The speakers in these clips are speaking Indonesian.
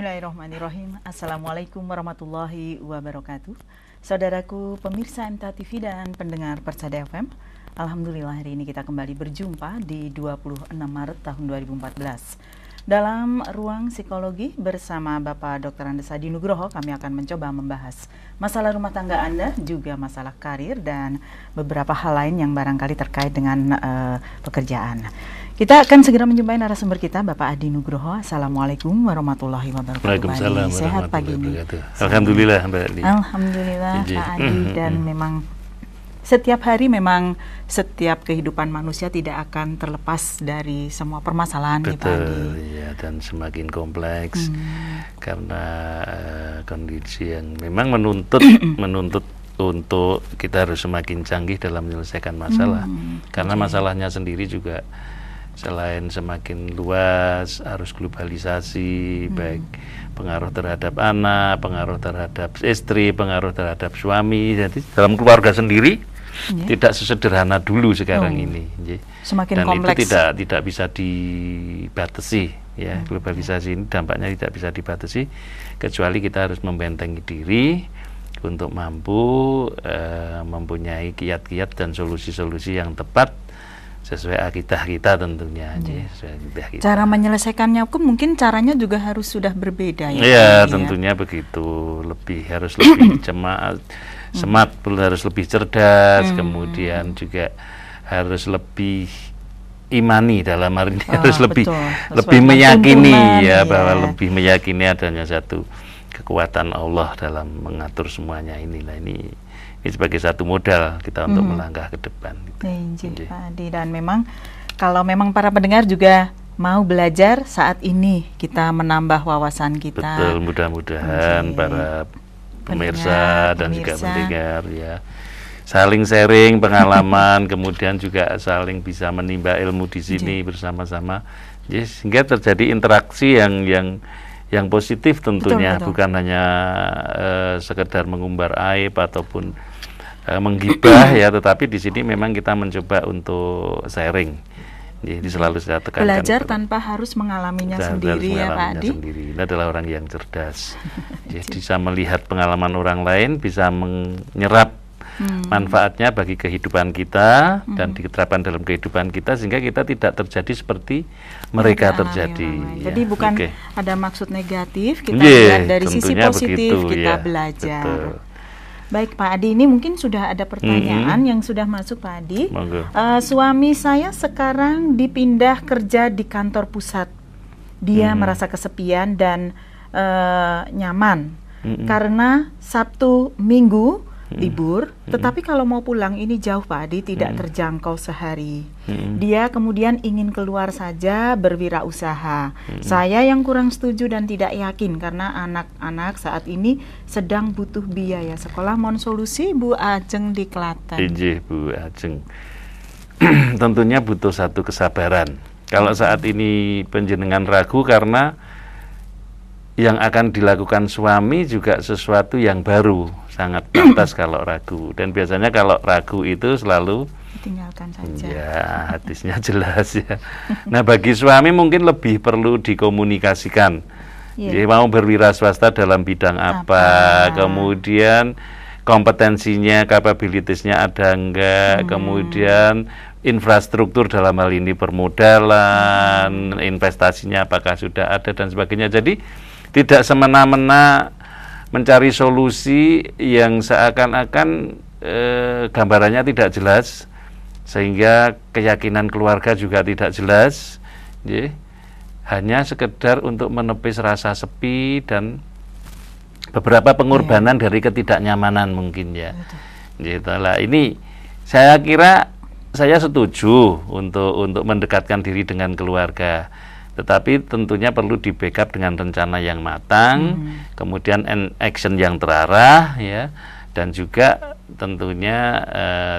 Bismillahirrahmanirrahim. Assalamualaikum warahmatullahi wabarakatuh. Saudaraku pemirsa MTA TV dan pendengar Persada FM, alhamdulillah hari ini kita kembali berjumpa di 26 Maret tahun 2014. Dalam ruang psikologi bersama Bapak Dr. Andes Hadi Nugroho, kami akan mencoba membahas masalah rumah tangga Anda, juga masalah karir dan beberapa hal lain yang barangkali terkait dengan pekerjaan. Kita akan segera menjumpai narasumber kita, Bapak Adi Nugroho. Assalamualaikum warahmatullahi wabarakatuh. Waalaikumsalam. Sehat pagi ini. Alhamdulillah, Mbak Adi. Alhamdulillah, Pak Adi. Dan memang setiap hari memang setiap kehidupan manusia tidak akan terlepas dari semua permasalahan. Betul, Pak Adi. Ya, dan semakin kompleks karena kondisi yang memang menuntut untuk kita harus semakin canggih dalam menyelesaikan masalah. Karena masalahnya sendiri juga selain semakin luas, harus globalisasi, baik pengaruh terhadap anak, pengaruh terhadap istri, pengaruh terhadap suami. Jadi dalam keluarga sendiri tidak sesederhana dulu sekarang ini. Semakin dan kompleks. itu tidak bisa dibatasi. Ya, globalisasi ini dampaknya tidak bisa dibatasi, kecuali kita harus membentengi diri untuk mampu mempunyai kiat-kiat dan solusi-solusi yang tepat sesuai akidah kita tentunya. Sesuai akidah kita. Cara menyelesaikannya pun mungkin caranya juga harus sudah berbeda ya. Iya, tentunya begitu. Harus lebih semat, harus lebih cerdas, kemudian juga harus lebih imani, dalam arti harus lebih meyakini bahwa lebih meyakini adanya satu kekuatan Allah dalam mengatur semuanya inilah. Ini sebagai satu modal kita untuk melangkah ke depan. Pak Adi, dan memang kalau memang para pendengar juga mau belajar saat ini, kita menambah wawasan kita. Betul, mudah-mudahan para pemirsa dan juga pendengar ya saling sharing pengalaman, kemudian juga saling bisa menimba ilmu di sini bersama-sama, sehingga terjadi interaksi yang positif tentunya. Betul. Bukan hanya sekedar mengumbar aib ataupun menggibah ya, tetapi di sini memang kita mencoba untuk sharing. Jadi selalu saya tekankan belajar tanpa harus mengalaminya sendiri ya Pak Adi. Ini adalah orang yang cerdas. Jadi bisa melihat pengalaman orang lain, bisa menyerap manfaatnya bagi kehidupan kita dan diterapkan dalam kehidupan kita, sehingga kita tidak terjadi seperti mereka terjadi. Jadi bukan ada maksud negatif, kita lihat dari sisi positif kita belajar. Betul. Baik Pak Adi, ini mungkin sudah ada pertanyaan yang sudah masuk Pak Adi. Suami saya sekarang dipindah kerja di kantor pusat. Dia merasa kesepian dan nyaman karena Sabtu Minggu libur, tetapi kalau mau pulang ini jauh Pak Adi, tidak terjangkau sehari. Dia kemudian ingin keluar saja berwirausaha. Saya yang kurang setuju dan tidak yakin karena anak-anak saat ini sedang butuh biaya sekolah. Mohon solusi Bu Ajeng di Klaten. Bu Ajeng. Tentunya butuh satu kesabaran. Kalau saat ini penjenengan ragu karena yang akan dilakukan suami juga sesuatu yang baru, sangat pantas kalau ragu. Dan biasanya kalau ragu itu selalu tinggalkan saja. Ya, hadisnya jelas ya. Nah, bagi suami mungkin lebih perlu dikomunikasikan. Jadi mau berwira swasta dalam bidang apa, kemudian kompetensinya, kapabilitasnya ada enggak, kemudian infrastruktur dalam hal ini permodalan, investasinya apakah sudah ada dan sebagainya. Jadi tidak semena-mena mencari solusi yang seakan-akan gambarannya tidak jelas, sehingga keyakinan keluarga juga tidak jelas. Hanya sekedar untuk menepis rasa sepi dan beberapa pengorbanan dari ketidaknyamanan mungkin ya. Lah ini saya kira saya setuju untuk mendekatkan diri dengan keluarga. Tetapi tentunya perlu di backup dengan rencana yang matang, kemudian action yang terarah ya, dan juga tentunya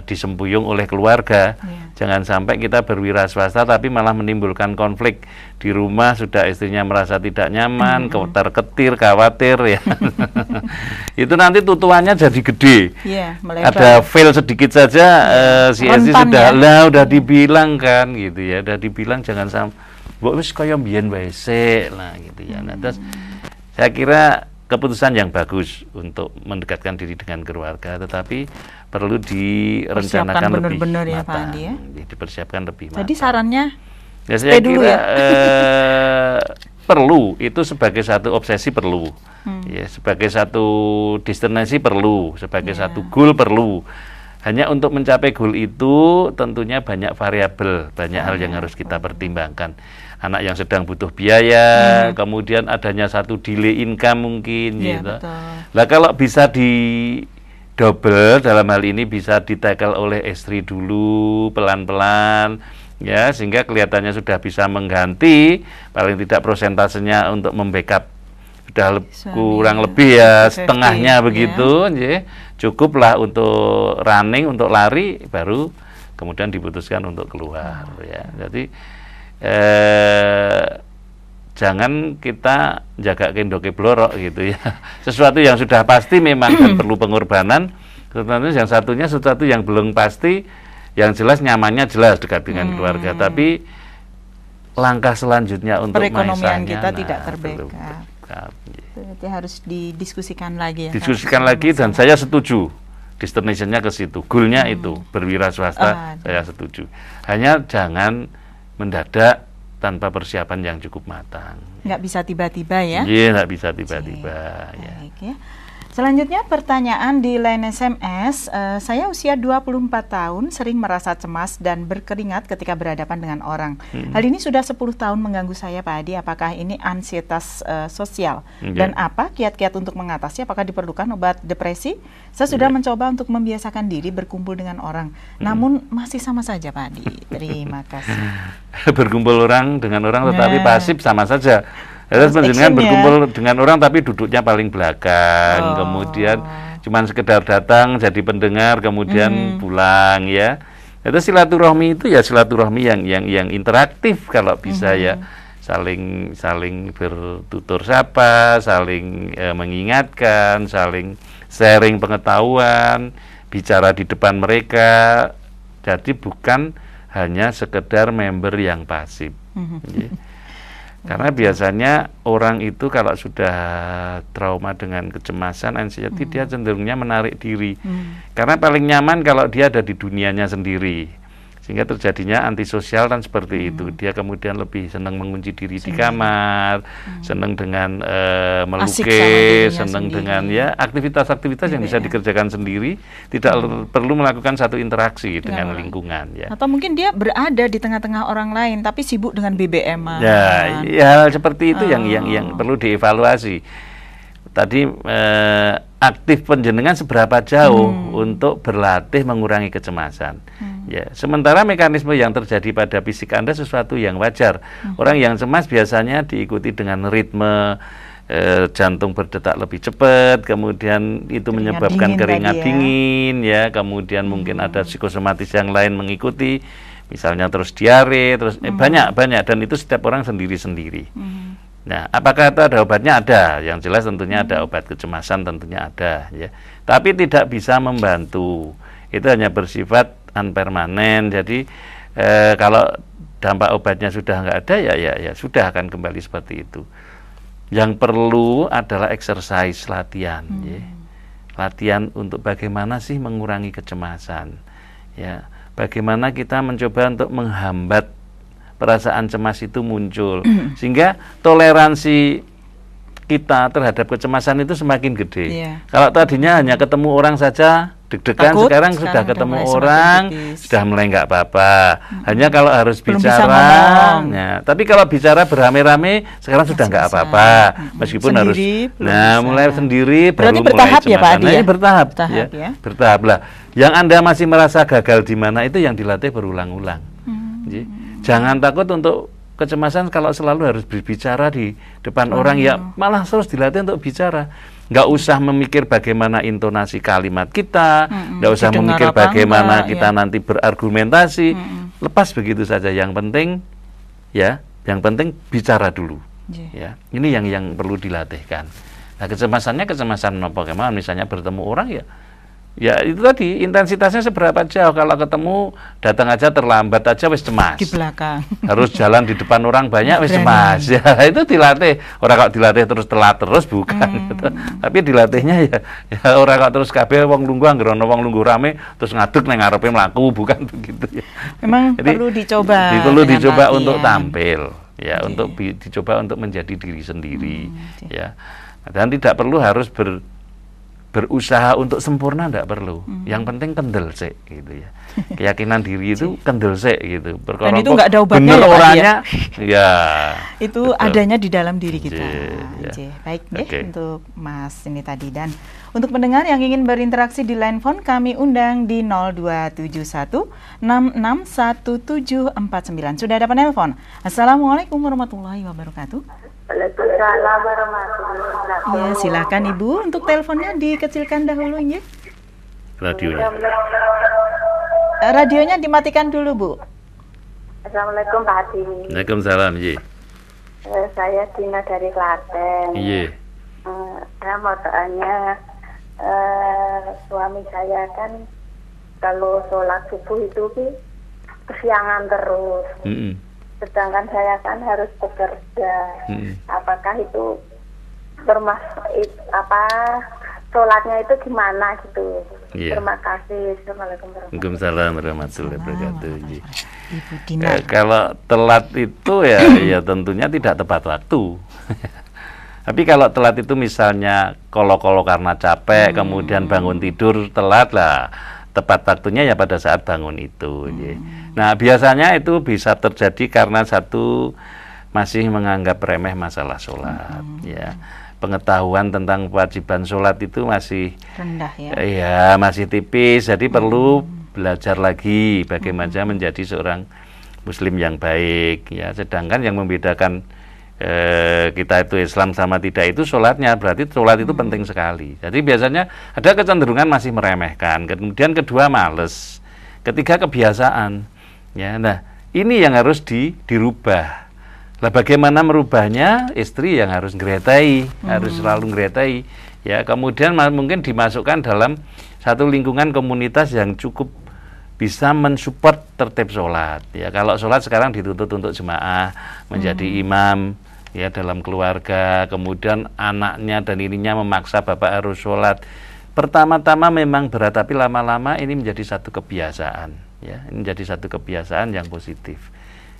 disembuyung oleh keluarga. Jangan sampai kita berwira swasta tapi malah menimbulkan konflik di rumah, sudah istrinya merasa tidak nyaman, ketar-ketir, khawatir ya. Itu nanti tutuannya jadi gede. Ada fail sedikit saja si istri sudah dibilang kan gitu ya, udah dibilang jangan sampai wis kaya mbiyen wae sik lah gitu ya. Nah, terus Saya kira keputusan yang bagus untuk mendekatkan diri dengan keluarga, tetapi perlu direncanakan lebih benar-benar ya, matang, Pak Andi, ya? Dipersiapkan lebih matang. Jadi sarannya ya, saya kira perlu, itu sebagai satu obsesi perlu, ya, sebagai satu destinasi perlu, sebagai satu goal perlu. Hanya untuk mencapai goal itu tentunya banyak variabel, banyak hal yang harus kita pertimbangkan. Anak yang sedang butuh biaya, kemudian adanya satu delay income mungkin, gitu. Lah kalau bisa di double, dalam hal ini bisa ditackle oleh istri dulu pelan-pelan, ya, sehingga kelihatannya sudah bisa mengganti, paling tidak prosentasenya untuk membackup sudah kurang lebih ya setengahnya begitu, ya. Cukuplah untuk running, untuk lari, baru kemudian diputuskan untuk keluar, ya. Jadi jangan kita jaga kendoke blorok gitu, ya. Sesuatu yang sudah pasti memang dan perlu pengorbanan, tentunya yang satunya sesuatu yang belum pasti, yang jelas nyamannya jelas dekat dengan keluarga, tapi langkah selanjutnya untuk perekonomian kita tidak terbackup. Berarti harus didiskusikan lagi, ya. Diskusikan lagi, dan saya setuju destination-nya ke situ, goal-nya itu berwira swasta, saya setuju. Hanya jangan mendadak tanpa persiapan yang cukup matang. Nggak bisa tiba-tiba, ya? Iya, nggak bisa tiba-tiba. Ya. Baik, ya. Selanjutnya pertanyaan di line SMS, saya usia 24 tahun, sering merasa cemas dan berkeringat ketika berhadapan dengan orang. Hal ini sudah 10 tahun mengganggu saya, Pak Adi. Apakah ini ansietas sosial? Dan apa kiat-kiat untuk mengatasi? Apakah diperlukan obat depresi? Saya sudah mencoba untuk membiasakan diri berkumpul dengan orang, namun masih sama saja, Pak Adi. Terima kasih. Berkumpul dengan orang tetapi pasif sama saja. Terus dengan berkumpul dengan orang tapi duduknya paling belakang, kemudian cuman sekedar datang jadi pendengar, kemudian pulang, ya. Itu silaturahmi itu ya silaturahmi yang interaktif kalau bisa, ya. Saling bertutur sapa, saling mengingatkan, saling sharing pengetahuan, bicara di depan mereka. Jadi bukan hanya sekedar member yang pasif. Ya. Karena biasanya orang itu kalau sudah trauma dengan kecemasan, anxiety, dia cenderungnya menarik diri. Karena paling nyaman kalau dia ada di dunianya sendiri. Sehingga terjadinya antisosial dan seperti itu. Dia kemudian lebih senang mengunci diri di kamar, senang dengan melukis, senang dengan ya aktivitas-aktivitas yang bisa dikerjakan sendiri, tidak perlu melakukan satu interaksi dengan lingkungan, ya. Atau mungkin dia berada di tengah-tengah orang lain tapi sibuk dengan BBM. Ya, hal seperti itu yang perlu dievaluasi. Tadi aktif penjenengan seberapa jauh untuk berlatih mengurangi kecemasan. Ya, sementara mekanisme yang terjadi pada fisik Anda sesuatu yang wajar. Orang yang cemas biasanya diikuti dengan ritme jantung berdetak lebih cepat, kemudian itu menyebabkan keringat dingin, ya. Kemudian mungkin ada psikosomatis yang lain mengikuti, misalnya terus diare, terus banyak dan itu setiap orang sendiri-sendiri. Nah, apakah itu ada obatnya? Ada. Yang jelas tentunya ada obat kecemasan, tentunya ada, ya. Tapi tidak bisa membantu. Itu hanya bersifat unpermanen. Jadi kalau dampak obatnya sudah nggak ada, ya sudah akan kembali seperti itu. Yang perlu adalah exercise, latihan, ya. Latihan untuk bagaimana sih mengurangi kecemasan, ya. Bagaimana kita mencoba untuk menghambat perasaan cemas itu muncul, sehingga toleransi kita terhadap kecemasan itu semakin gede. Kalau tadinya hanya ketemu orang saja deg-degan, sekarang sudah ketemu orang sudah mulai nggak apa-apa. Hanya kalau harus bicara, ya. Tapi kalau bicara beramai-ramai sekarang sudah nggak apa-apa, meskipun sendiri, harus mulai sendiri. Berarti bertahap, ya, Pak Adi, ya? Bertahap, ya. Bertahap lah. Yang Anda masih merasa gagal di mana, itu yang dilatih berulang-ulang. Jangan takut untuk kecemasan kalau selalu harus berbicara di depan orang, ya malah terus dilatih untuk bicara. Nggak usah memikir bagaimana intonasi kalimat kita, nggak usah memikir bagaimana kita nanti berargumentasi, lepas begitu saja. Yang penting, ya, yang penting bicara dulu, ya. Ini yang perlu dilatihkan. Nah, kecemasannya kecemasan bagaimana? Misalnya bertemu orang, ya Ya itu tadi, intensitasnya seberapa jauh. Kalau ketemu datang aja terlambat aja wis cemas. Di belakang. Harus jalan di depan orang banyak wis cemas. Ya itu dilatih. Orang kalau dilatih terus telat terus bukan gitu. Tapi dilatihnya ya orang kalau terus kabeh wong lungguh anggere ana wong lungguh rame terus ngadeg nang ngarepe mlaku bukan begitu ya. Memang jadi, perlu dicoba. Perlu dicoba untuk tampil ya, untuk dicoba untuk menjadi diri sendiri ya. Dan tidak perlu harus berusaha untuk sempurna, tidak perlu. Yang penting kendel sih gitu ya. Keyakinan diri itu kendel sih gitu. Dan itu nggak ada obatnya ya, orangnya, ya. Itu betul. Adanya di dalam diri kita. Ya. Baik deh untuk Mas ini tadi. Dan untuk pendengar yang ingin berinteraksi di line phone, kami undang di 0271 661749. Sudah ada penelpon. Assalamualaikum warahmatullahi wabarakatuh. Waalaikumsalam warahmatullahi wabarakatuh. Ya, silakan Ibu untuk teleponnya dikecilkan dahulu ya. Radionya dimatikan dulu, Bu. Assalamualaikum Pak Adi. Waalaikumsalam, Ji. Saya Dina dari Klaten. Iya. Saya mau tanya, suami saya kan kalau sholat subuh itu kesiangan terus. Sedangkan saya kan harus bekerja. Apakah itu termasuk sholatnya itu gimana gitu? Terima kasih. Assalamualaikum warahmatullahi wabarakatuh. Kalau telat itu ya tentunya tidak tepat waktu. Tapi kalau telat itu misalnya kolo-kolo karena capek, kemudian bangun tidur telat lah. Tepat waktunya ya pada saat bangun itu. Nah biasanya itu bisa terjadi karena satu masih menganggap remeh masalah sholat. Ya, pengetahuan tentang kewajiban sholat itu masih rendah ya. Ya masih tipis. Jadi perlu belajar lagi bagaimana menjadi seorang Muslim yang baik. Ya, sedangkan yang membedakan kita itu Islam sama tidak itu sholatnya, berarti sholat itu penting sekali. Jadi biasanya ada kecenderungan masih meremehkan, kemudian kedua males, ketiga kebiasaan. Ya, nah ini yang harus dirubah. Lah bagaimana merubahnya? Istri yang harus ngretai, harus selalu ngretai. Ya, kemudian mungkin dimasukkan dalam satu lingkungan komunitas yang cukup bisa mensupport tertib sholat. Ya, kalau sholat sekarang dituntut untuk jemaah, menjadi imam. Ya dalam keluarga, kemudian anaknya dan ininya memaksa bapak harus sholat. Pertama-tama memang berat, tapi lama-lama ini menjadi satu kebiasaan. Ya, ini menjadi satu kebiasaan yang positif.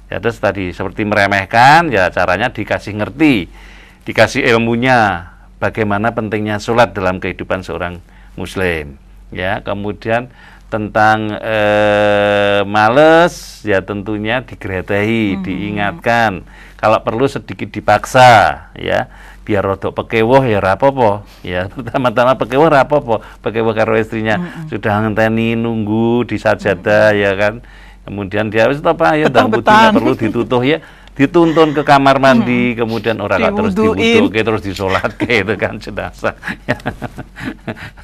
Ya, terus tadi seperti meremehkan, ya caranya dikasih ngerti, dikasih ilmunya, bagaimana pentingnya sholat dalam kehidupan seorang Muslim. Ya, kemudian tentang males, ya tentunya digredahi, diingatkan. Kalau perlu sedikit dipaksa, ya, biar rodok pekewoh ya rapopo, ya, pertama-tama pekewoh rapopo, pekewoh karo istrinya sudah ngenteni nunggu di sajadah, ya kan, kemudian dia wis apa ya, ndang putih nggak perlu ditutuh ya, dituntun ke kamar mandi, kemudian orang terus diwuduke terus disolatke itu kan jenazah.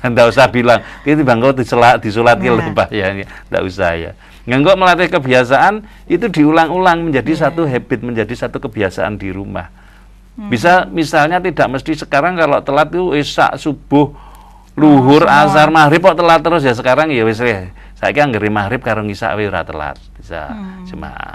Nggak usah bilang, ini bang kau disolatke lho Pak ya, nggak usah ya. Nggak melatih kebiasaan itu diulang-ulang menjadi satu habit, menjadi satu kebiasaan di rumah. Bisa misalnya tidak mesti sekarang kalau telat itu isya, subuh, luhur, asar, maghrib kok telat terus ya sekarang ya wis saiki anggere maghrib karo isya wis ora telat. Bisa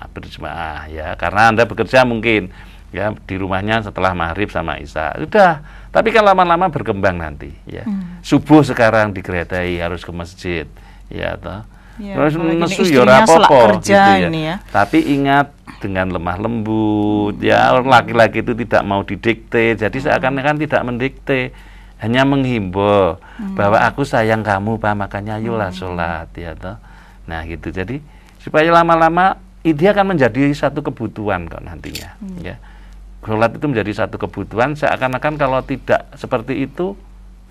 berjemaah ya, karena Anda bekerja mungkin ya di rumahnya setelah maghrib sama isya. Sudah, tapi kan lama-lama berkembang nanti ya. Subuh sekarang digredahi harus ke masjid ya toh. Ya, terus nesu ya ora apa-apa gitu ya. Tapi ingat dengan lemah lembut ya, laki-laki itu tidak mau didikte, jadi seakan-akan tidak mendikte, hanya menghimbau bahwa aku sayang kamu Pak, makanya ayolah sholat ya toh. Nah gitu, jadi supaya lama-lama dia akan menjadi satu kebutuhan kok nantinya ya. Sholat itu menjadi satu kebutuhan, seakan-akan kalau tidak seperti itu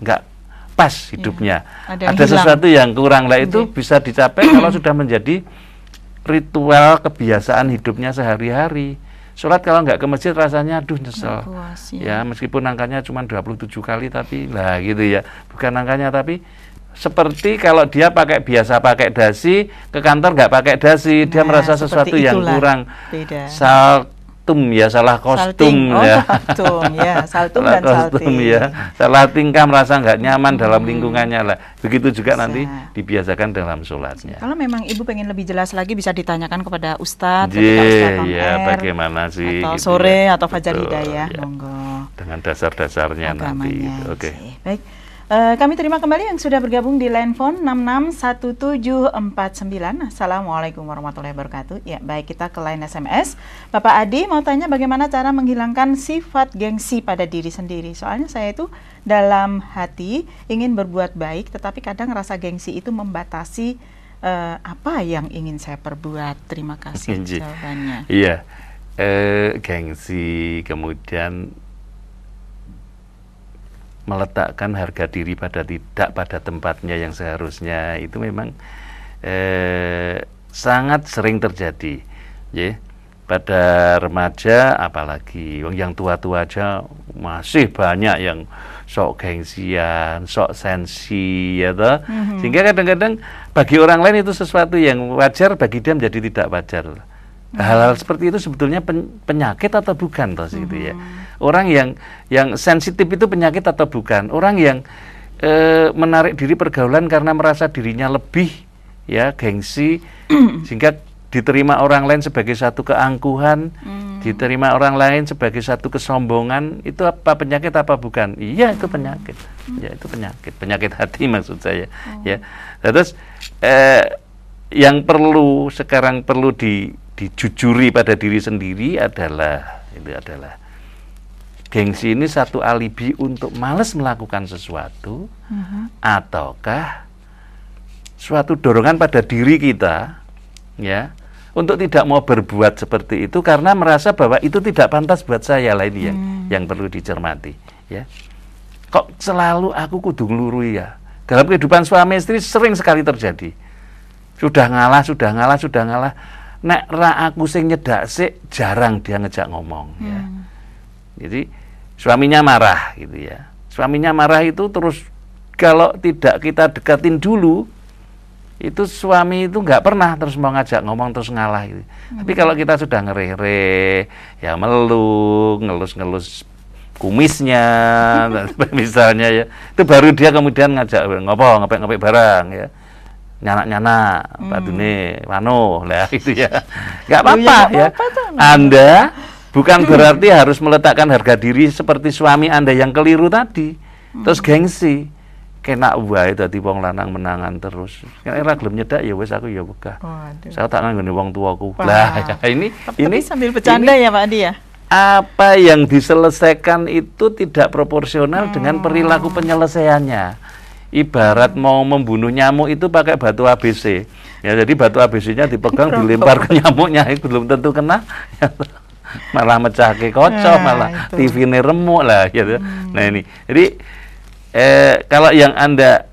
enggak pas hidupnya, ya, ada sesuatu yang kurang lah. Itu bisa dicapai kalau sudah menjadi ritual kebiasaan hidupnya sehari-hari. Sholat kalau nggak ke masjid rasanya aduh nyesel ya, meskipun angkanya cuma 27 kali tapi lah gitu ya, bukan angkanya, tapi seperti kalau dia biasa pakai dasi, ke kantor nggak pakai dasi, dia merasa sesuatu yang kurang. salah kostum ya. Kostum ya, saltum salah dan kostum salting. ya, salah tingkah, merasa nggak nyaman dalam lingkungannya lah. Begitu juga nanti dibiasakan dalam sholatnya. Kalau memang ibu pengen lebih jelas lagi bisa ditanyakan kepada Ustadz ketika Ustadz on air, bagaimana sih atau gitu sore ya. atau Fajar Hidayah, ya. monggo. Dengan dasar-dasarnya nanti. Oke. Baik. Kami terima kembali yang sudah bergabung di line phone 661749. Assalamualaikum warahmatullahi wabarakatuh. Ya, baik, kita ke line SMS. Bapak Adi mau tanya bagaimana cara menghilangkan sifat gengsi pada diri sendiri. Soalnya saya itu dalam hati ingin berbuat baik, tetapi kadang rasa gengsi itu membatasi apa yang ingin saya perbuat. Terima kasih jawabannya. Iya, gengsi, kemudian meletakkan harga diri tidak pada tempatnya yang seharusnya, itu memang sangat sering terjadi, ya. Pada remaja apalagi, yang tua-tua aja masih banyak yang sok gengsian, sok sensi, ya toh. Sehingga kadang-kadang bagi orang lain itu sesuatu yang wajar, bagi dia menjadi tidak wajar. Hal-hal seperti itu sebetulnya penyakit atau bukan toh gitu ya. Orang yang sensitif itu penyakit atau bukan? Orang yang menarik diri pergaulan karena merasa dirinya lebih, ya, gengsi, sehingga diterima orang lain sebagai satu keangkuhan, diterima orang lain sebagai satu kesombongan, itu apa penyakit apa bukan? Iya, itu penyakit. Ya, itu penyakit hati maksud saya. Ya. Terus yang sekarang perlu dijujuri pada diri sendiri adalah gengsi ini satu alibi untuk malas melakukan sesuatu, ataukah suatu dorongan pada diri kita, ya, untuk tidak mau berbuat seperti itu karena merasa bahwa itu tidak pantas buat saya. Lah ini yang perlu dicermati, ya. Kok selalu aku kudu nglurui ya? Dalam kehidupan suami istri sering sekali terjadi. Sudah ngalah. Nek ra aku sing nyedak sik, jarang dia ngejak ngomong, ya. Jadi suaminya marah gitu ya. Suaminya marah itu terus kalau tidak kita dekatin dulu, itu suami itu nggak pernah terus mau ngajak ngomong terus ngalah gitu. Tapi kalau kita sudah ngereh-reh, ya ngelus-ngelus kumisnya misalnya, ya, itu baru dia kemudian ngajak ngopek barang, ya. Nyana padune wano lah itu ya. Nggak apa-apa ya. Anda bukan berarti harus meletakkan harga diri seperti suami Anda yang keliru tadi. Terus gengsi. Kena wae dadi wong lanang menangan terus. Kira gelem nyedak ya wis aku ya wegah. Saya tak nanggone wong tuaku. Lah ya ini sambil bercanda ya Pak Adi ya. Apa yang diselesaikan itu tidak proporsional dengan perilaku penyelesaiannya. Ibarat mau membunuh nyamuk itu pakai batu ABC. Ya, jadi batu ABC-nya dipegang, dilempar ke nyamuknya, itu belum tentu kena. Malah mecah ke kocok, malah TV-nya remuk lah gitu. Nah ini. Jadi kalau yang Anda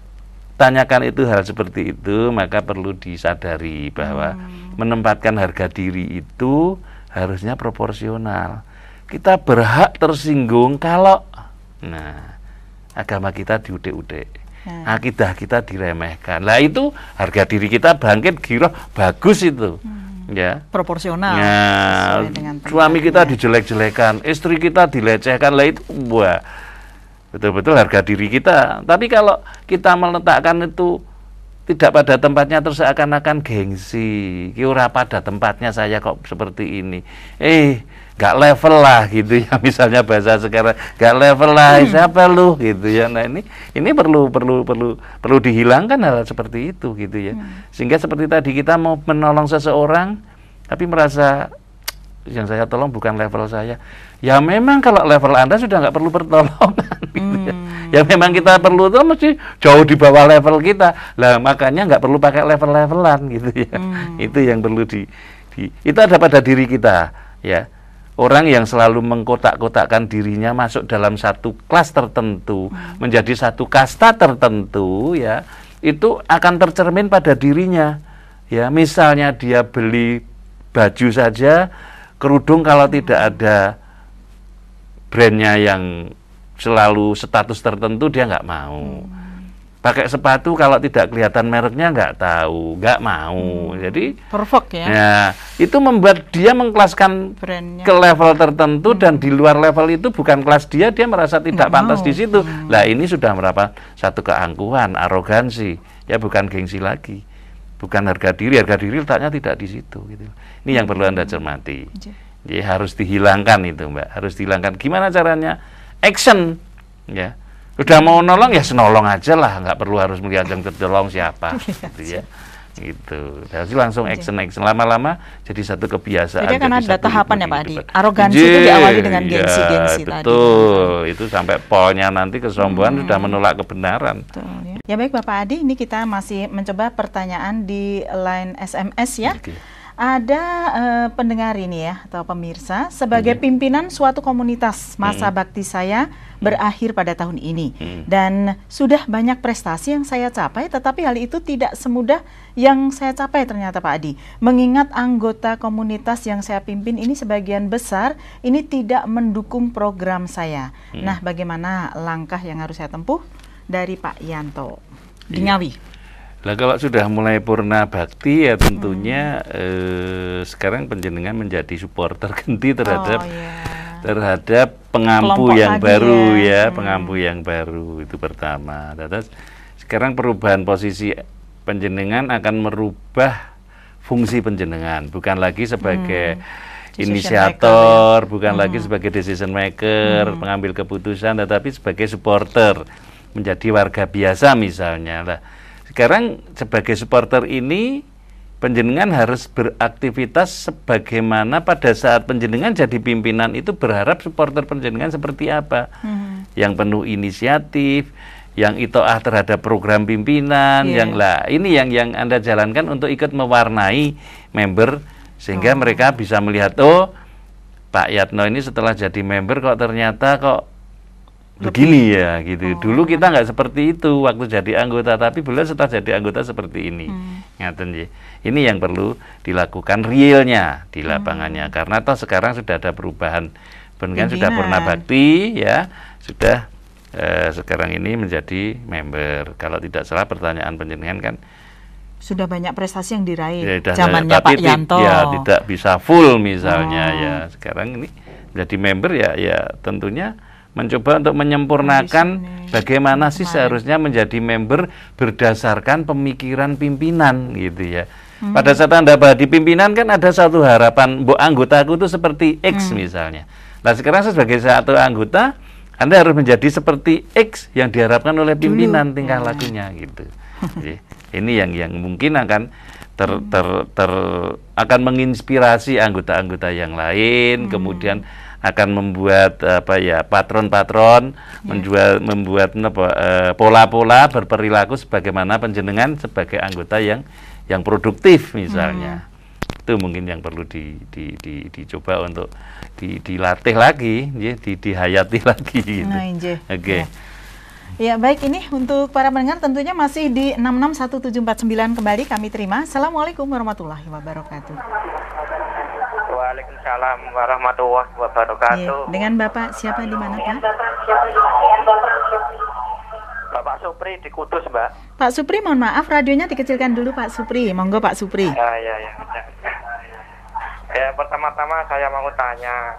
tanyakan itu hal seperti itu, maka perlu disadari bahwa menempatkan harga diri itu harusnya proporsional. Kita berhak tersinggung kalau agama kita diudik-udik. Akidah kita diremehkan. Lah itu harga diri kita bangkit giroh bagus itu. Ya. Proporsional. Ya, suami kita dijelek-jelekan, istri kita dilecehkan. Lah itu betul-betul harga diri kita. Tapi kalau kita meletakkan itu tidak pada tempatnya terus seakan-akan gengsi. Ki ora pada tempatnya saya kok seperti ini. Gak level lah gitu ya, misalnya bahasa sekarang, gak level lah, siapa lu gitu ya. Nah ini perlu dihilangkan hal seperti itu gitu ya. Sehingga seperti tadi kita mau menolong seseorang tapi merasa yang saya tolong bukan level saya. Ya memang kalau level Anda sudah nggak perlu pertolongan gitu ya. Yang memang kita perlu itu mesti jauh di bawah level kita. Lah makanya nggak perlu pakai level-levelan gitu ya. Itu yang perlu itu ada pada diri kita ya. Orang yang selalu mengkotak-kotakkan dirinya masuk dalam satu kelas tertentu, menjadi satu kasta tertentu, ya, itu akan tercermin pada dirinya. Ya, misalnya dia beli baju saja, kerudung kalau tidak ada brandnya yang selalu status tertentu dia nggak mau. pakai sepatu kalau tidak kelihatan mereknya nggak tahu, nggak mau. Jadi provok ya. Ya, itu membuat dia mengkelaskan brandnya ke level tertentu dan di luar level itu bukan kelas dia merasa tidak pantas di situ. Lah ini sudah berapa satu keangkuhan, arogansi, ya bukan gengsi lagi, bukan harga diri letaknya tidak di situ. Gitu. Ini yang perlu Anda cermati. Jadi harus dihilangkan itu, Mbak, harus dihilangkan. Gimana caranya? Action, ya. Udah mau nolong ya senolong aja lah, nggak perlu harus melihat yang tertolong siapa, gitu ya. Gitu. Jadi langsung action lama-lama jadi satu kebiasaan. Jadi kan ada tahapan ya Pak Adi. Arogansi itu diawali dengan gengsi-gengsi tadi. Betul. Itu sampai polnya nanti kesombongan sudah menolak kebenaran. Betul, ya. Ya baik Bapak Adi, ini kita masih mencoba pertanyaan di line SMS ya. Okay. Ada pendengar ini ya, atau pemirsa, sebagai pimpinan suatu komunitas, masa bakti saya berakhir pada tahun ini. Dan sudah banyak prestasi yang saya capai, tetapi hal itu tidak semudah yang saya capai ternyata Pak Adi. Mengingat anggota komunitas yang saya pimpin ini sebagian besar, ini tidak mendukung program saya. Nah, bagaimana langkah yang harus saya tempuh? Dari Pak Yanto di Ngawi. Lah kalau sudah mulai purna bakti ya tentunya sekarang panjenengan menjadi supporter ganti terhadap terhadap pengampu kelompok yang baru ya, pengampu yang baru itu pertama. Terus sekarang perubahan posisi panjenengan akan merubah fungsi panjenengan, bukan lagi sebagai inisiator, bukan lagi sebagai decision maker, pengambil keputusan, tetapi sebagai supporter, menjadi warga biasa misalnya lah. Sekarang sebagai supporter ini panjenengan harus beraktivitas sebagaimana pada saat panjenengan jadi pimpinan itu berharap supporter panjenengan seperti apa, yang penuh inisiatif, yang itoah terhadap program pimpinan, yang lah ini yang Anda jalankan untuk ikut mewarnai member sehingga mereka bisa melihat Pak Yatno ini setelah jadi member kok ternyata kok begini ya gitu. Dulu kita nggak seperti itu waktu jadi anggota, tapi beliau setelah jadi anggota seperti ini. Ngaten ya. Ini yang perlu dilakukan realnya di lapangannya, karena toh sekarang sudah ada perubahan. Kan sudah purna bakti ya, sudah sekarang ini menjadi member. Kalau tidak salah pertanyaan panjenengan kan sudah banyak prestasi yang diraih ya, zamannya Pak Yanto. Ya tidak bisa full misalnya ya. Sekarang ini menjadi member ya tentunya mencoba untuk menyempurnakan bagaimana sih seharusnya menjadi member berdasarkan pemikiran pimpinan gitu ya. Pada saat Anda di pimpinan kan ada satu harapan, anggotaku itu seperti X misalnya. Nah sekarang sebagai satu anggota Anda harus menjadi seperti X yang diharapkan oleh pimpinan tingkah lakunya gitu. Jadi, ini yang mungkin akan akan menginspirasi anggota-anggota yang lain, kemudian akan membuat patron-patron membuat pola-pola berperilaku sebagaimana panjenengan sebagai anggota yang produktif misalnya. Itu mungkin yang perlu dicoba untuk dilatih lagi, dihayati lagi gitu. Oke. Ya baik, ini untuk para pendengar tentunya masih di 661749 kembali kami terima. Assalamualaikum warahmatullahi wabarakatuh. Waalaikumsalam warahmatullahi wabarakatuh. Ya, dengan Bapak siapa di mana Pak? Bapak Supri di Kudus, Mbak. Pak Supri, mohon maaf radionya dikecilkan dulu Pak Supri. Monggo Pak Supri. Ya. Ya, pertama-tama saya mau tanya.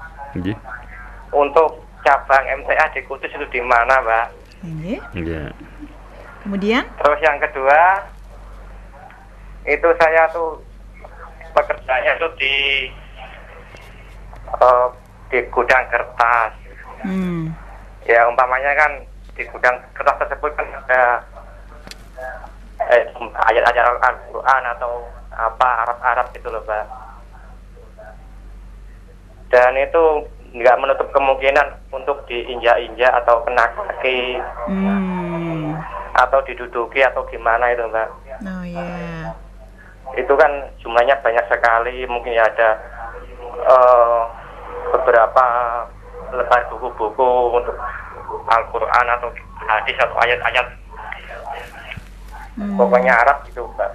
Untuk cabang MTA di Kudus itu di mana, Mbak? Iya. Kemudian? Terus yang kedua, itu saya tuh pekerjaannya tuh di gudang kertas. Ya umpamanya kan di gudang kertas tersebut kan ada ayat-ayat Al-Quran atau apa Arab-Arab gitu loh, Mbak. Dan itu nggak menutup kemungkinan untuk diinjak-injak atau kena kaki, atau diduduki atau gimana itu, Mbak. Oh iya. Itu kan jumlahnya banyak sekali, mungkin ya ada beberapa lembar buku-buku untuk Al-Quran atau hadis atau ayat-ayat pokoknya Arab gitu, Mbak.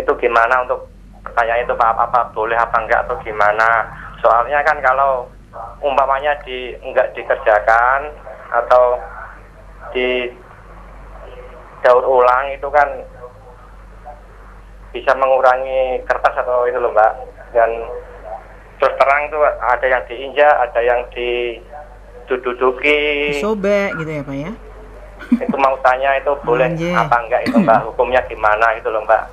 Itu gimana untuk pertanyaan itu, Pak, apa boleh apa enggak atau gimana? Soalnya kan kalau umpamanya enggak dikerjakan atau daur ulang itu kan bisa mengurangi kertas atau itu loh Mbak. Dan terus terang tuh ada yang diinjak, ada yang diduduki, sobek gitu ya Pak ya. Itu mau tanya itu boleh apa enggak itu Mbak, hukumnya gimana gitu loh Mbak.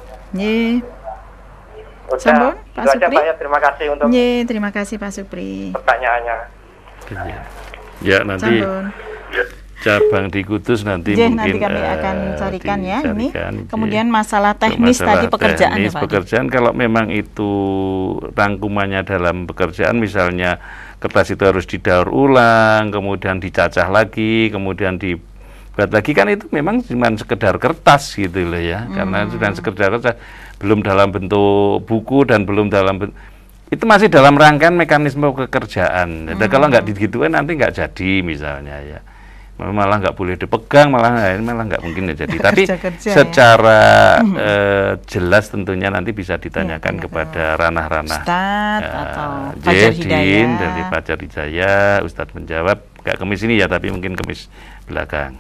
Udah, Sambung, itu aja Pak ya, terima kasih untuk terima kasih Pak Supri pertanyaannya. Ya nanti cabang di Kudus nanti mungkin kami akan carikan ya ini. Kemudian masalah teknis tadi pekerjaan teknis, ya Pak. Pekerjaan kalau memang itu rangkumannya dalam pekerjaan, misalnya kertas itu harus didaur ulang, kemudian dicacah lagi, kemudian dibuat lagi, kan itu memang cuma sekedar kertas gitu loh ya. Karena sudah sekedar kertas, belum dalam bentuk buku dan belum dalam bentuk, itu masih dalam rangkaian mekanisme pekerjaan. Dan kalau nggak digituin nanti nggak jadi misalnya ya. Malah nggak boleh dipegang, malah nggak mungkin ya jadi. Tapi secara jelas tentunya nanti bisa ditanyakan kepada ranah-ranah atau Fajar Hidayah dari Fajar Hidayah. Ustadz menjawab nggak kemis ini ya, tapi mungkin kemis belakang.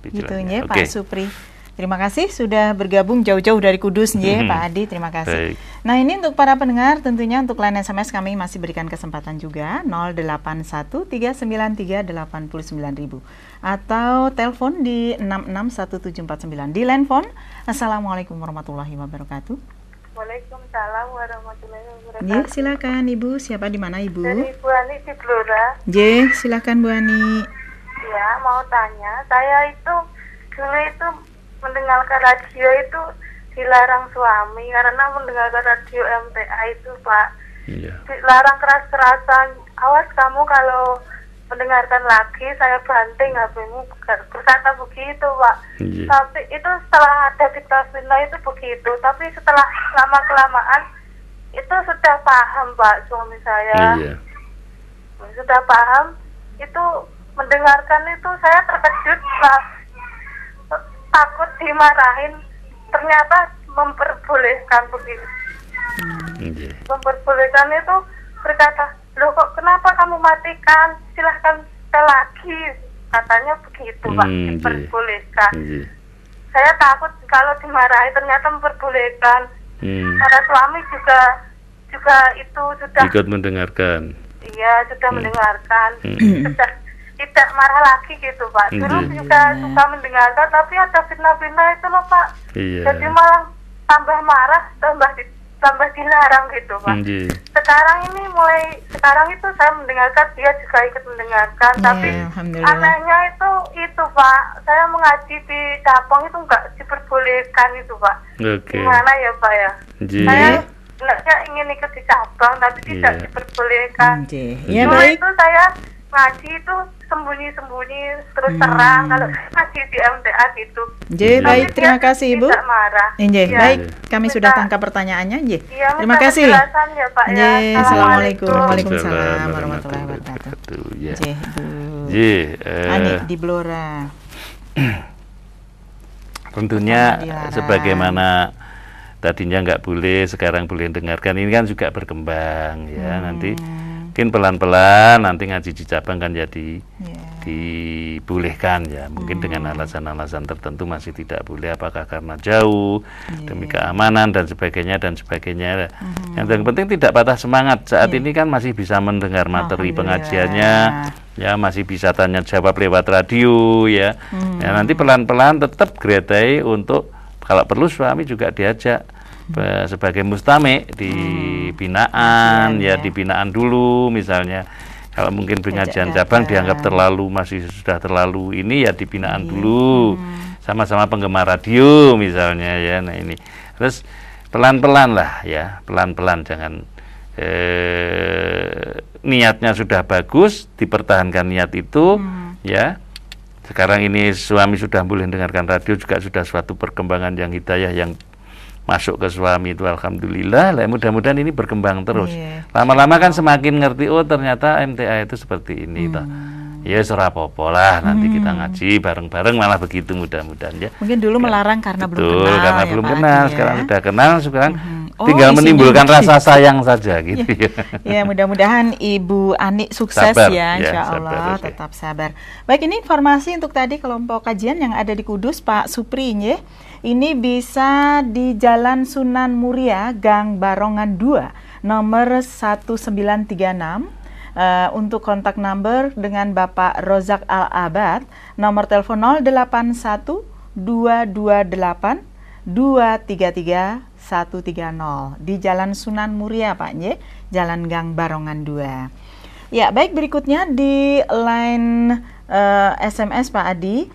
Gitunya Pak Supri. Terima kasih sudah bergabung jauh-jauh dari Kudus Pak Adi, terima kasih. Baik. Nah ini untuk para pendengar, tentunya untuk line SMS kami masih berikan kesempatan juga 08139389.000 atau telepon di 661749 di line phone. Assalamualaikum warahmatullahi wabarakatuh. Waalaikumsalam warahmatullahi wabarakatuh. Silakan Ibu, siapa di mana Ibu? Dari Bu Ani di Blora. Silakan Bu Ani. Ya, mau tanya, saya itu dulu itu mendengarkan radio itu dilarang suami karena mendengarkan radio MTA itu Pak. Dilarang keras-kerasan. Awas kamu kalau mendengarkan lagi saya banting HP-mu, berkata begitu Pak. Tapi itu setelah ada fitnah itu begitu. Tapi setelah lama-kelamaan itu sudah paham Pak suami saya. Sudah paham itu mendengarkan itu saya terkejut Pak. Takut dimarahin, ternyata memperbolehkan begitu. Memperbolehkan itu berkata, loh kok kenapa kamu matikan, silahkan sekali lagi, katanya begitu Pak, diperbolehkan. Saya takut kalau dimarahin ternyata memperbolehkan. Para suami juga itu sudah ikut mendengarkan. Iya, sudah mendengarkan. Sudah tidak marah lagi gitu Pak. Dulu juga suka mendengarkan, tapi ada fitnah-fitnah itu loh Pak. Jadi malah tambah marah, tambah dilarang gitu Pak. Sekarang itu saya mendengarkan, dia juga ikut mendengarkan. Tapi anehnya itu Pak, saya mengaji di cabang itu nggak diperbolehkan itu Pak. Gimana ya Pak ya? Saya sebenarnya ingin ikut di cabang, tapi tidak diperbolehkan. Dulu itu saya ngaji itu sembunyi-sembunyi terus terang kalau ngaji di MTA gitu. Baik, terima kasih Ibu. Tidak marah. Baik, kami sudah tangkap pertanyaannya. Terima kasih. Ya, Pak, ya. Assalamualaikum. Waalaikumsalam warahmatullahi wabarakatuh. Ani di Blora. Tentunya sebagaimana tadinya nggak boleh, sekarang boleh dengarkan, ini kan juga berkembang ya. Nanti mungkin pelan-pelan nanti ngaji di cabang kan jadi dibolehkan ya, mungkin dengan alasan-alasan tertentu masih tidak boleh, apakah karena jauh demi keamanan dan sebagainya. Yang penting tidak patah semangat saat ini kan masih bisa mendengar materi pengajiannya ya, masih bisa tanya jawab lewat radio ya. Nanti pelan-pelan tetap geretai untuk kalau perlu suami juga diajak sebagai mustami di binaan di binaan dulu misalnya. Kalau mungkin pengajian cabang dianggap sudah terlalu ini ya, di binaan dulu sama-sama penggemar radio misalnya ya. Nah ini terus pelan-pelan lah ya, pelan-pelan, jangan niatnya sudah bagus dipertahankan niat itu ya. Sekarang ini suami sudah boleh dengarkan radio juga sudah suatu perkembangan yang hidayah yang masuk ke suami itu, alhamdulillah lah. Mudah-mudahan ini berkembang terus. Lama-lama kan semakin ngerti, oh ternyata MTA itu seperti ini toh. Ya ora apa-apa lah, nanti kita ngaji bareng-bareng, malah begitu mudah-mudahan ya. Mungkin dulu melarang karena belum kenal. Karena belum kenal, sekarang sudah kenal, sekarang tinggal menimbulkan rasa sayang saja gitu ya. Ya, mudah-mudahan Ibu Ani sukses sabar, ya, insya Allah, tetap sabar. Baik, ini informasi untuk tadi kelompok kajian yang ada di Kudus, Pak Supri ya. Ini bisa di Jalan Sunan Muria, Gang Barongan 2, nomor 1936. Untuk kontak number dengan Bapak Rozak Al-Abad, nomor telepon 081 228 233 130 di Jalan Sunan Muria, Pak Nye, Jalan Gang Barongan 2. Ya, baik, berikutnya di line SMS Pak Adi.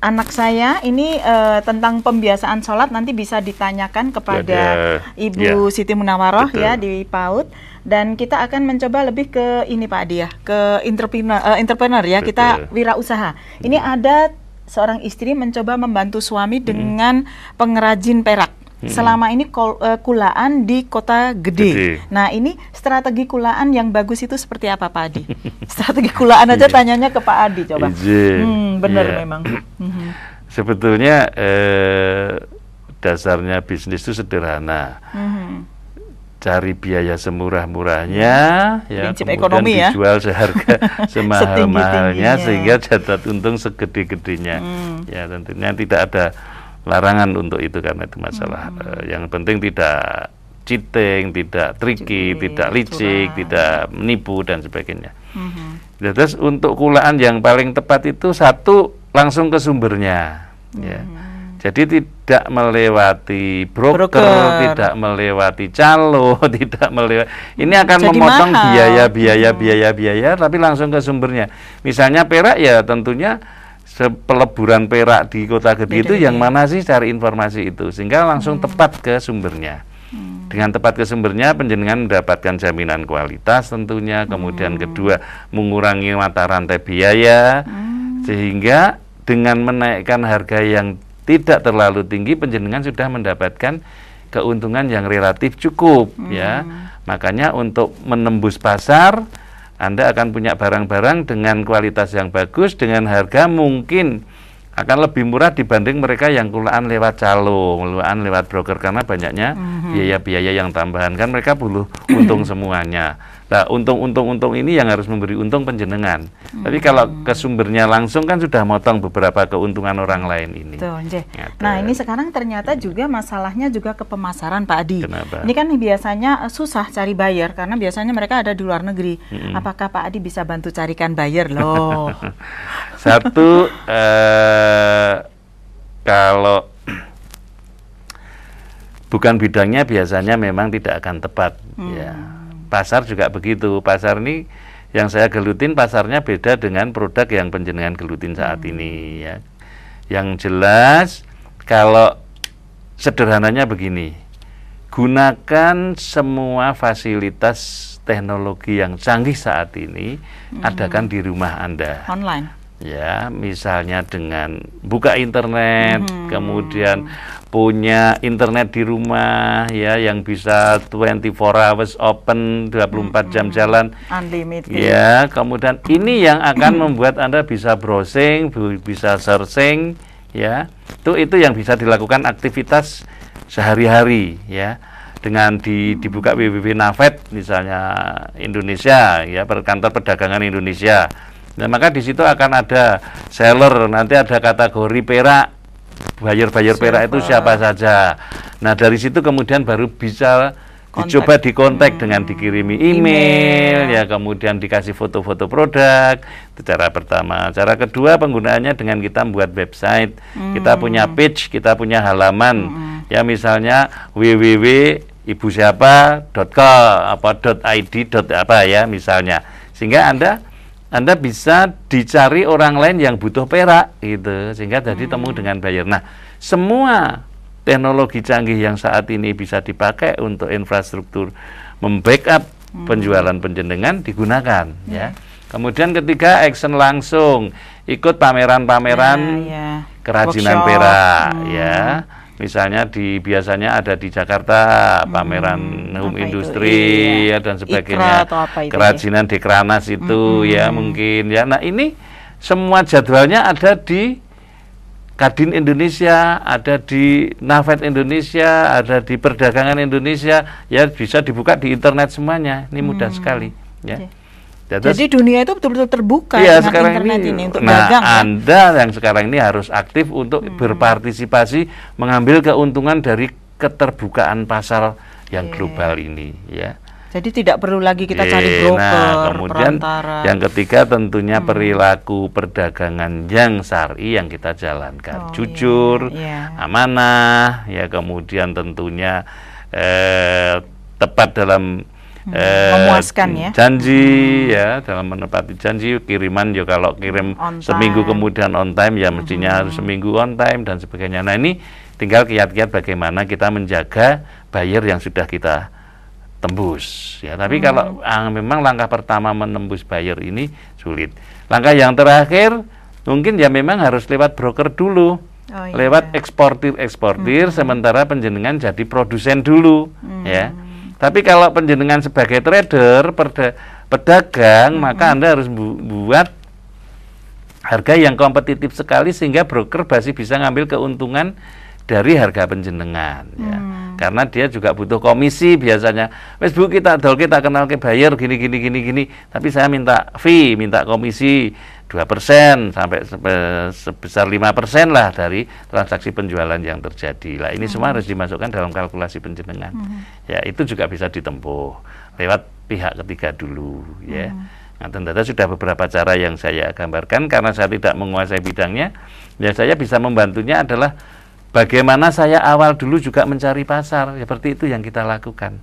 Anak saya ini tentang pembiasaan sholat nanti bisa ditanyakan kepada Ibu Siti Munawaroh ya di PAUD, dan kita akan mencoba lebih ke ini Pak Adi ya, ke entrepreneur ya, kita wirausaha. Ini ada seorang istri mencoba membantu suami dengan pengrajin perak. Selama ini kulaan di kota gede. Nah, ini strategi kulaan yang bagus itu seperti apa, Pak Adi? Strategi kulaan aja tanyanya ke Pak Adi, coba. Benar memang. Sebetulnya dasarnya bisnis itu sederhana. Cari biaya semurah-murahnya, ya, kemudian dijual seharga semahal-mahalnya sehingga jatah untung segede-gedenya. Ya, tentunya tidak ada larangan untuk itu karena itu masalah. Yang penting tidak cheating, tidak tricky, tidak licik, tidak menipu dan sebagainya. Terus untuk kulaan yang paling tepat itu satu, langsung ke sumbernya. Ya. Jadi tidak melewati broker, tidak melewati calo, tidak melewati. Ini akan memotong biaya, tapi langsung ke sumbernya. Misalnya perak ya tentunya peleburan perak di kota gede itu yang mana sih, cari informasi itu sehingga langsung tepat ke sumbernya. Dengan tepat ke sumbernya, penjenengan mendapatkan jaminan kualitas tentunya. Kemudian kedua, mengurangi mata rantai biaya, sehingga dengan menaikkan harga yang tidak terlalu tinggi, penjenengan sudah mendapatkan keuntungan yang relatif cukup ya. Makanya untuk menembus pasar, Anda akan punya barang-barang dengan kualitas yang bagus, dengan harga mungkin akan lebih murah dibanding mereka yang kulaan lewat calo, kulaan lewat broker, karena banyaknya biaya-biaya yang tambahan, kan mereka perlu untung semuanya. Nah, untung ini yang harus memberi untung penjenengan. Tapi kalau ke sumbernya langsung kan sudah motong beberapa keuntungan orang lain ini. Nah, ini sekarang ternyata juga masalahnya juga ke pemasaran, Pak Adi. Kenapa? Ini kan biasanya susah cari buyer karena biasanya mereka ada di luar negeri. Apakah Pak Adi bisa bantu carikan buyer loh? Satu, kalau bukan bidangnya biasanya memang tidak akan tepat ya. Pasar juga begitu. Pasar ini yang saya gelutin, pasarnya beda dengan produk yang penjenengan gelutin saat ini ya. Yang jelas, kalau sederhananya begini, gunakan semua fasilitas teknologi yang canggih saat ini, adakan di rumah Anda. Online. Ya, misalnya dengan buka internet, kemudian punya internet di rumah ya, yang bisa 24 hours open, 24 jam jalan, unlimited. Ya, kemudian ini yang akan membuat Anda bisa browsing, bisa searching ya. Itu yang bisa dilakukan aktivitas sehari-hari ya. Dengan dibuka www.nafed misalnya Indonesia ya, kantor perdagangan Indonesia. Nah, maka di situ akan ada seller, nanti ada kategori perak, buyer perak itu siapa saja. Nah, dari situ kemudian baru bisa dicoba dikontak dengan dikirimi email ya, kemudian dikasih foto-foto produk. Itu cara pertama. Cara kedua, penggunaannya dengan kita membuat website. Kita punya page, kita punya halaman. Ya, misalnya www.ibusiapa.co.id ya misalnya. Sehingga Anda bisa dicari orang lain yang butuh perak gitu, sehingga jadi temu dengan buyer. Nah, semua teknologi canggih yang saat ini bisa dipakai untuk infrastruktur membackup penjualan penjenengan digunakan ya. Kemudian ketiga, action langsung, ikut pameran-pameran kerajinan perak ya. Misalnya biasanya ada di Jakarta pameran home industri ya, dan sebagainya, kerajinan Dekranas itu ya mungkin ya. Nah, ini semua jadwalnya ada di Kadin Indonesia, ada di Nafet Indonesia, ada di Perdagangan Indonesia, ya bisa dibuka di internet semuanya. Ini mudah sekali, ya. Jadi dunia itu betul-betul terbuka dengan sekarang internet ini untuk dagang. Ya? Anda yang sekarang ini harus aktif untuk berpartisipasi mengambil keuntungan dari keterbukaan pasar yang global ini, ya. Jadi tidak perlu lagi kita cari broker, kemudian perantara. Yang ketiga tentunya perilaku perdagangan yang syar'i yang kita jalankan, jujur, amanah, ya, kemudian tentunya tepat dalam memuaskan janji, ya, dalam menepati janji. Kiriman ya kalau kirim seminggu kemudian on time, ya mestinya harus seminggu on time dan sebagainya. Nah, ini tinggal kiat-kiat bagaimana kita menjaga buyer yang sudah kita tembus, ya. Tapi kalau memang langkah pertama menembus buyer ini sulit. Langkah yang terakhir mungkin ya memang harus lewat broker dulu, lewat eksportir, sementara penjenengan jadi produsen dulu, ya. Tapi kalau penjenengan sebagai trader, pedagang, maka Anda harus buat harga yang kompetitif sekali sehingga broker masih bisa ngambil keuntungan dari harga penjenengan, ya. Karena dia juga butuh komisi biasanya. Wes Bu, kita kenal ke buyer gini, tapi saya minta fee, minta komisi 2% sampai sebesar 5% lah dari transaksi penjualan yang terjadi. Lah ini semua harus dimasukkan dalam kalkulasi penjenengan. Ya, itu juga bisa ditempuh lewat pihak ketiga dulu, ya. Nah, tentu sudah beberapa cara yang saya gambarkan. Karena saya tidak menguasai bidangnya, ya saya bisa membantunya adalah bagaimana saya awal dulu juga mencari pasar, seperti itu yang kita lakukan.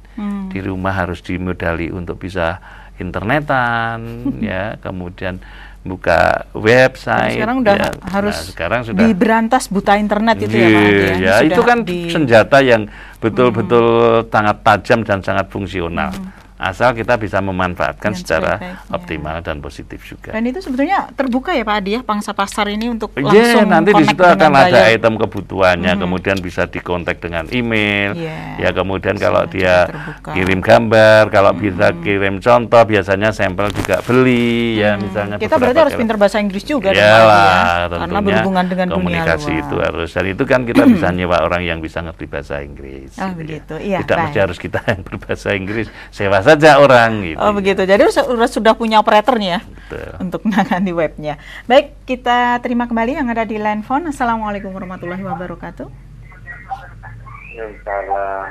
Di rumah harus dimodali untuk bisa internetan, ya, kemudian buka website. Sekarang udah harus sekarang sudah diberantas buta internet itu, ya Pak Adi, ya itu kan senjata yang betul-betul sangat tajam dan sangat fungsional. Asal kita bisa memanfaatkan secara optimal dan positif juga. Dan itu sebetulnya terbuka ya Pak Adi, ya, pangsa pasar ini untuk langsung nanti di situ akan ada item kebutuhannya, kemudian bisa dikontak dengan email, ya, kemudian kalau dia kirim gambar, kalau bisa kirim contoh, biasanya sampel juga beli, ya, misalnya. Kita berarti harus pintar bahasa Inggris juga, ya, karena berhubungan dengan komunikasi itu harus, dan itu kan kita bisa nyewa orang yang bisa ngerti bahasa Inggris. Begitu, iya. Tidak mesti harus kita yang berbahasa Inggris, sewa saja orang gitu. Begitu. Jadi sudah punya operatornya, betul, untuk menangani webnya. Baik, kita terima kembali yang ada di line phone. Assalamualaikum warahmatullahi wabarakatuh. Salam.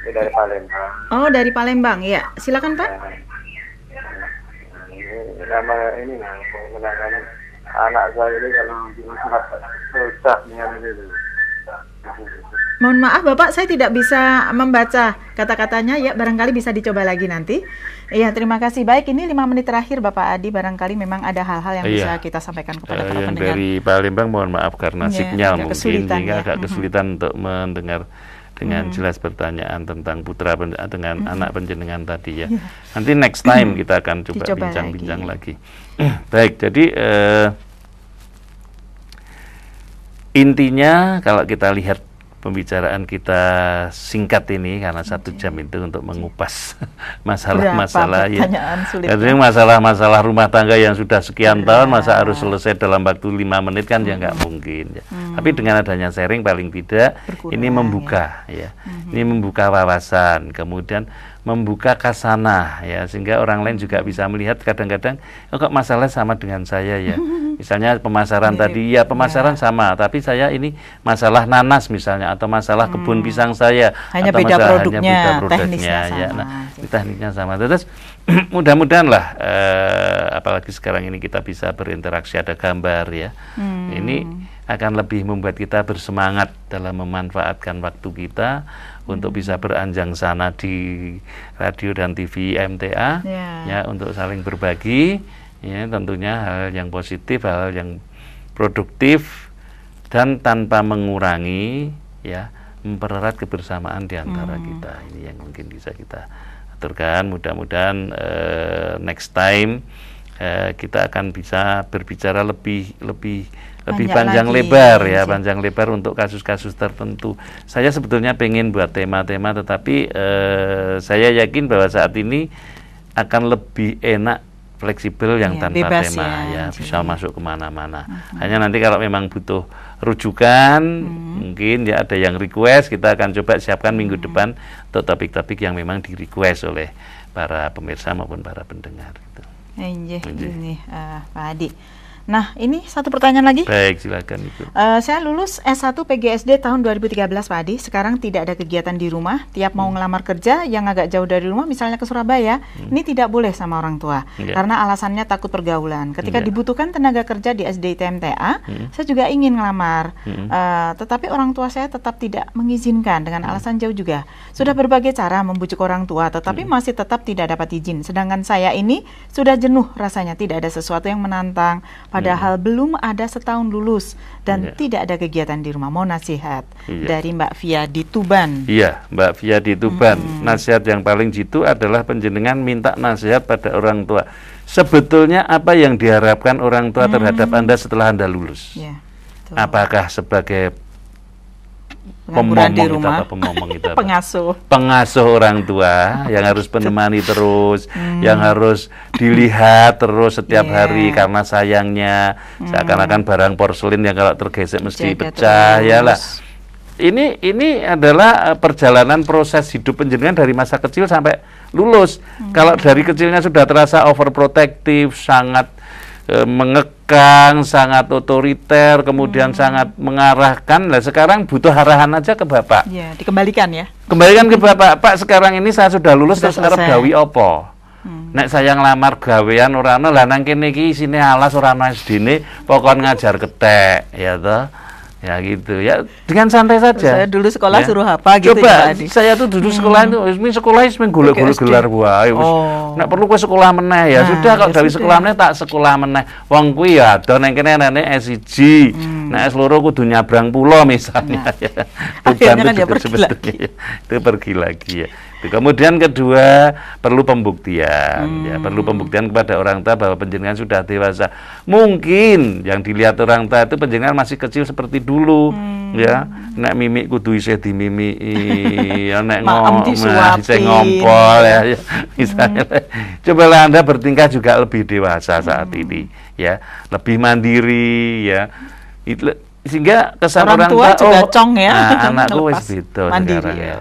Ini dari Palembang. Oh, dari Palembang, ya. Silakan Pak. Nama ini menangani anak saya ini kalau di masyarakat susah dengan itu. Mohon maaf Bapak, saya tidak bisa membaca kata-katanya, ya, barangkali bisa dicoba lagi nanti. Iya, terima kasih. Baik, ini 5 menit terakhir Bapak Adi, barangkali memang ada hal-hal yang bisa kita sampaikan kepada para pendengar. Dari Palembang, mohon maaf karena sinyal mungkin sehingga agak kesulitan untuk mendengar dengan jelas pertanyaan tentang putra dengan anak penjenengan tadi, ya. Nanti next time kita akan coba bincang-bincang lagi. Baik, jadi intinya kalau kita lihat pembicaraan kita singkat ini karena 1 jam itu untuk mengupas masalah-masalah, ya. Jadi masalah-masalah rumah tangga yang sudah sekian tahun masa harus selesai dalam waktu 5 menit kan ya nggak mungkin, ya. Tapi dengan adanya sharing paling tidak ini membuka, ya. Ini membuka wawasan, kemudian membuka kasanah, ya, sehingga orang lain juga bisa melihat kadang-kadang kok masalah sama dengan saya, ya. Misalnya pemasaran tadi, ya pemasaran sama, tapi saya ini masalah nanas misalnya, atau masalah kebun pisang saya, hanya atau beda produknya, teknisnya ya. Nah, tekniknya sama. Terus mudah-mudahan lah, apalagi sekarang ini kita bisa berinteraksi, ada gambar, ya. Ini akan lebih membuat kita bersemangat dalam memanfaatkan waktu kita untuk bisa beranjang sana di radio dan TV MTA, ya, untuk saling berbagi, ya, tentunya hal yang positif, hal yang produktif, dan tanpa mengurangi, ya, mempererat kebersamaan di antara kita. Ini yang mungkin bisa kita aturkan. Mudah-mudahan next time kita akan bisa berbicara lebih panjang lebar, ya, panjang lebar untuk kasus-kasus tertentu. Saya sebetulnya pengen buat tema-tema, tetapi saya yakin bahwa saat ini akan lebih enak fleksibel yang tanpa bebas tema ya bisa masuk kemana-mana. Hanya nanti kalau memang butuh rujukan mungkin ya ada yang request, kita akan coba siapkan minggu depan untuk topik-topik yang memang di request oleh para pemirsa maupun para pendengar gitu. Ini Pak Adi. Nah, ini satu pertanyaan lagi. Baik, silakan Ibu. Saya lulus S1 PGSD tahun 2013, Pak Adi. Sekarang tidak ada kegiatan di rumah. Tiap mau ngelamar kerja yang agak jauh dari rumah, misalnya ke Surabaya, ini tidak boleh sama orang tua. Karena alasannya takut pergaulan. Ketika dibutuhkan tenaga kerja di SDITMTA, saya juga ingin ngelamar. Tetapi orang tua saya tetap tidak mengizinkan dengan alasan jauh juga. Sudah berbagai cara membujuk orang tua, tetapi masih tetap tidak dapat izin. Sedangkan saya ini sudah jenuh rasanya, tidak ada sesuatu yang menantang. Padahal belum ada setahun lulus dan tidak ada kegiatan di rumah. Mau nasihat dari Mbak Via di Tuban. Iya, Mbak Via di Tuban. Nasihat yang paling jitu adalah panjenengan minta nasihat pada orang tua. Sebetulnya apa yang diharapkan orang tua terhadap Anda setelah Anda lulus? Apakah sebagai pengasuh orang tua yang harus menemani terus, yang harus dilihat terus setiap hari karena sayangnya seakan-akan barang porselin yang kalau tergesek mesti pecah ya lah. Ini adalah perjalanan proses hidup panjenengan dari masa kecil sampai lulus. Kalau dari kecilnya sudah terasa overprotective, sangat mengekang, sangat otoriter, kemudian sangat mengarahkan. Lah sekarang butuh arahan aja ke Bapak. Ya, dikembalikan ya. Kembalikan ke Bapak. Pak, sekarang ini saya sudah lulus, terus arep gawe apa? Nek saya ngelamar gawean ora ana, lah nang kene iki isine alas ora ana SD-ne, pokon ngajar ketek, ya toh. Ya gitu ya, dengan santai saja. Saya dulu sekolah suruh apa gitu. Coba ya, saya tuh dulu sekolah itu sekolah wis golek-golek gelar wae wis. Nek perlu kowe sekolah meneh ya sudah, kok gawe sekolah meneh tak sekolah meneh. Wong kuwi ya ado nang kene enake S1. Nek S2 kudu nyabrang pulau misalnya ya. Akhirnya kan dia pergi lagi. Itu pergi lagi ya. Kemudian kedua, perlu pembuktian ya, perlu pembuktian kepada orang tua bahwa panjenengan sudah dewasa. Mungkin yang dilihat orang tua itu panjenengan masih kecil seperti dulu ya. Nek mimik kudu isih dimimiki, ya nek isih ngompol ya, misalnya. Cobalah Anda bertingkah juga lebih dewasa saat ini ya, lebih mandiri ya. Itu sehingga kesan orang tua juga cong ya. Anakku wis beda sekarang ya.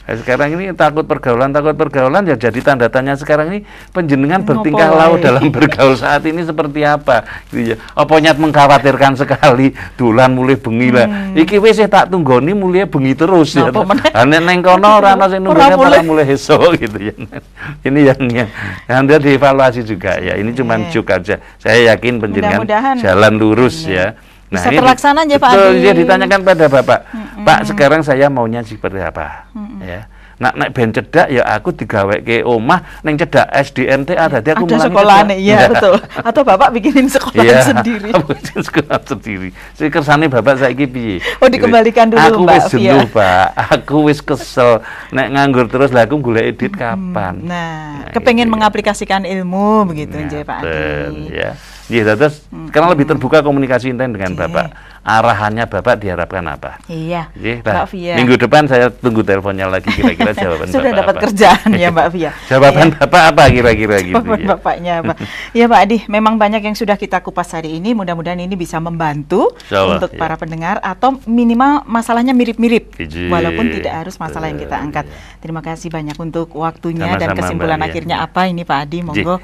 Sekarang ini takut pergaulan ya, jadi tanda tanya sekarang ini panjenengan bertingkah laku dalam bergaul saat ini seperti apa gitu ya. Apa nyat mengkhawatirkan sekali dolan mulai bengi lah. Iki wis tak tunggoni mulai bengi terus ya. Nek neng kono ora ana sing nunggone para mulai esuk gitu ya. Ini yang Anda dievaluasi juga ya. Ini cuma joke aja. Saya yakin panjenengan jalan lurus ya. Nah, bisa terlaksana aja Pak Adi. Dia ditanyakan pada Bapak, Pak sekarang saya maunya seperti apa? Ya. Nek ben cedak ya aku digaweke omah ning cedak SDMTA dadi aku mulai sekolah ya betul. Atau Bapak bikinin sekolah sendiri. Bikin sekolah sendiri. Sing kersane Bapak saiki piye? Oh dikembalikan dulu Mbak. Aku wis jenuh, Pak. Aku wis kesel. Nek nganggur terus lah aku golek edit kapan. Nah kepengen mengaplikasikan ilmu begitu nggih Pak Adi. Ya. Iya, terus karena lebih terbuka komunikasi intens dengan Bapak. Arahannya Bapak diharapkan apa? Iya, Mbak Via. Minggu depan saya tunggu teleponnya lagi kira-kira jawaban Sudah Bapak dapat kerjaan ya Mbak Via. Jawaban Bapak apa kira-kira gitu ya? Bapaknya apa? Ya Pak Adi, memang banyak yang sudah kita kupas hari ini. Mudah-mudahan ini bisa membantu untuk para pendengar atau minimal masalahnya mirip-mirip. Walaupun tidak harus masalah yang kita angkat. Terima kasih banyak untuk waktunya. Sama-sama, dan kesimpulan akhirnya apa ini Pak Adi? Monggo.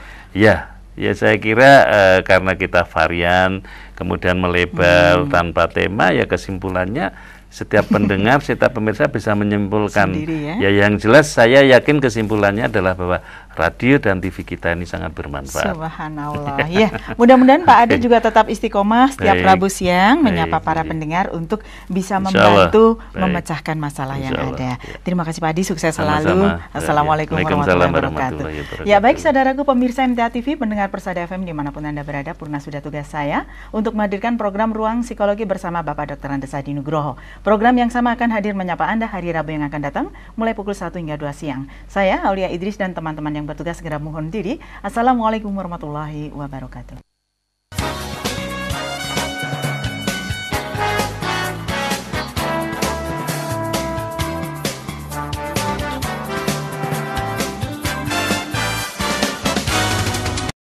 Ya saya kira karena kita varian kemudian melebar tanpa tema, ya kesimpulannya setiap pendengar, setiap pemirsa bisa menyimpulkan. Sendiri, ya yang jelas saya yakin kesimpulannya adalah bahwa radio dan TV kita ini sangat bermanfaat. Subhanallah. Ya, mudah-mudahan Pak Adi juga tetap istiqomah setiap Rabu siang menyapa para pendengar untuk bisa membantu memecahkan masalah yang ada. Terima kasih Pak Adi, sukses selalu. Assalamualaikum warahmatullahi wabarakatuh. Ya baik saudaraku pemirsa MTA TV, pendengar Persada FM dimanapun Anda berada, purna sudah tugas saya untuk menghadirkan program Ruang Psikologi bersama Bapak Dr. Andes Hadi Nugroho. Program yang sama akan hadir menyapa Anda hari Rabu yang akan datang mulai pukul 1 hingga 2 siang. Saya Aulia Idris dan teman-teman yang bertugas segera mohon diri. Assalamualaikum warahmatullahi wabarakatuh.